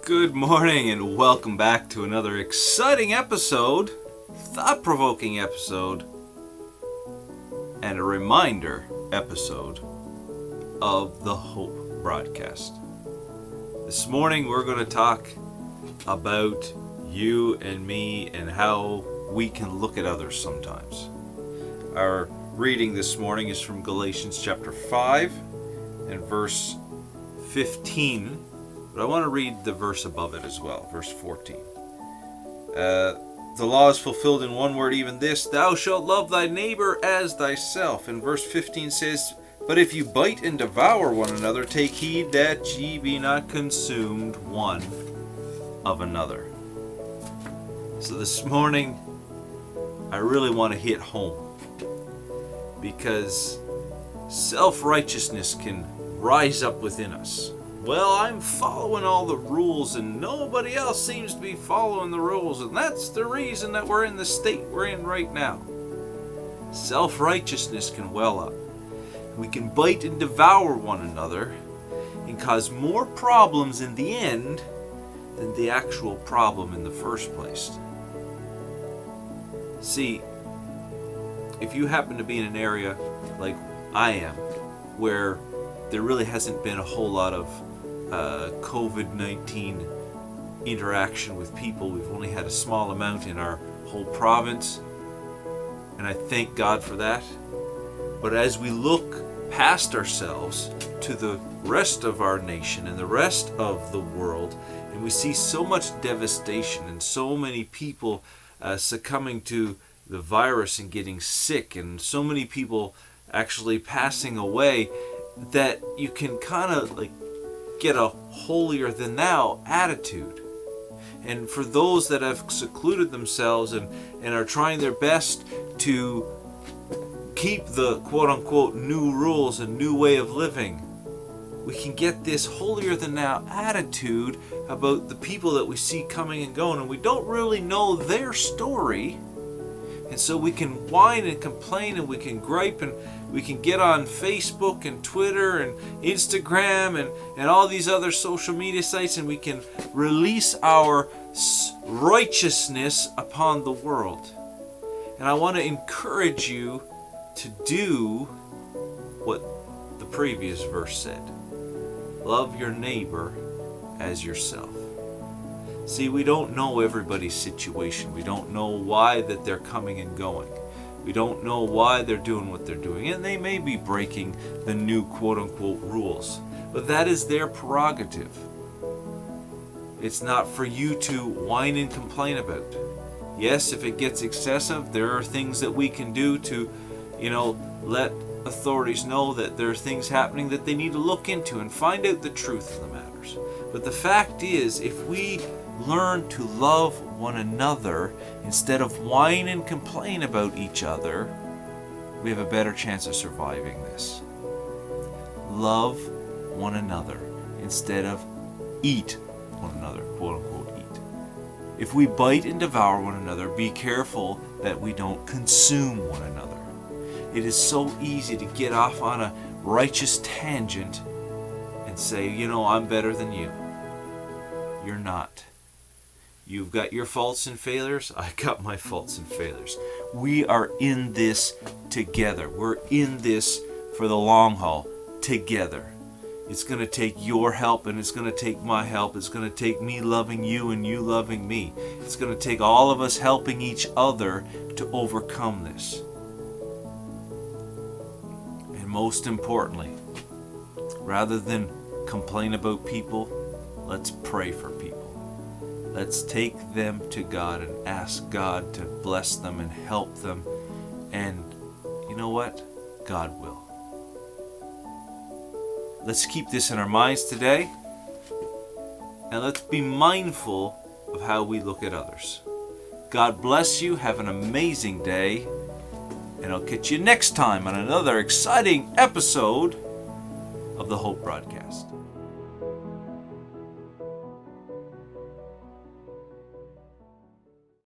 Good morning and welcome back to another exciting episode, thought-provoking episode, and a reminder episode of the Hope broadcast. This morning we're going to talk about you and me and how we can look at others sometimes. Our reading this morning is from Galatians chapter 5 and verse 15. But I want to read the verse above it as well, verse 14. The law is fulfilled in one word, even this, thou shalt love thy neighbor as thyself. And verse 15 says, but if you bite and devour one another, take heed that ye be not consumed one of another. So this morning, I really want to hit home, because self-righteousness can rise up within us. Well, I'm following all the rules and nobody else seems to be following the rules, and that's the reason that we're in the state we're in right now. Self-righteousness can well up. We can bite and devour one another and cause more problems in the end than the actual problem in the first place. See, if you happen to be in an area like I am, where there really hasn't been a whole lot of COVID-19 interaction with people. We've only had a small amount in our whole province, and I thank God for that. But as we look past ourselves to the rest of our nation and the rest of the world, and we see so much devastation and so many people succumbing to the virus and getting sick, and so many people actually passing away, that you can kind of get a holier than thou attitude. And for those that have secluded themselves and are trying their best to keep the quote-unquote new rules and new way of living, we can get this holier than thou attitude about the people that we see coming and going, and we don't really know their story. And so we can whine and complain, and we can gripe, and we can get on Facebook and Twitter and Instagram and all these other social media sites, and we can release our righteousness upon the world. And I want to encourage you to do what the previous verse said. Love your neighbor as yourself. See, we don't know everybody's situation. We don't know why that they're coming and going. We don't know why they're doing what they're doing. And they may be breaking the new quote-unquote rules. But that is their prerogative. It's not for you to whine and complain about. Yes, if it gets excessive, there are things that we can do to, let authorities know that there are things happening that they need to look into and find out the truth of the matters. But the fact is, if we learn to love one another instead of whine and complain about each other, we have a better chance of surviving this. Love one another instead of eat one another, quote unquote eat. If we bite and devour one another, be careful that we don't consume one another. It is so easy to get off on a righteous tangent and say, I'm better than you. You're not. You've got your faults and failures. I got my faults and failures. We are in this together. We're in this for the long haul together. It's going to take your help, and it's going to take my help. It's going to take me loving you and you loving me. It's going to take all of us helping each other to overcome this. And most importantly, rather than complain about people, let's pray for people. Let's take them to God and ask God to bless them and help them. And you know what? God will. Let's keep this in our minds today. And let's be mindful of how we look at others. God bless you. Have an amazing day. And I'll catch you next time on another exciting episode of the Hope Broadcast.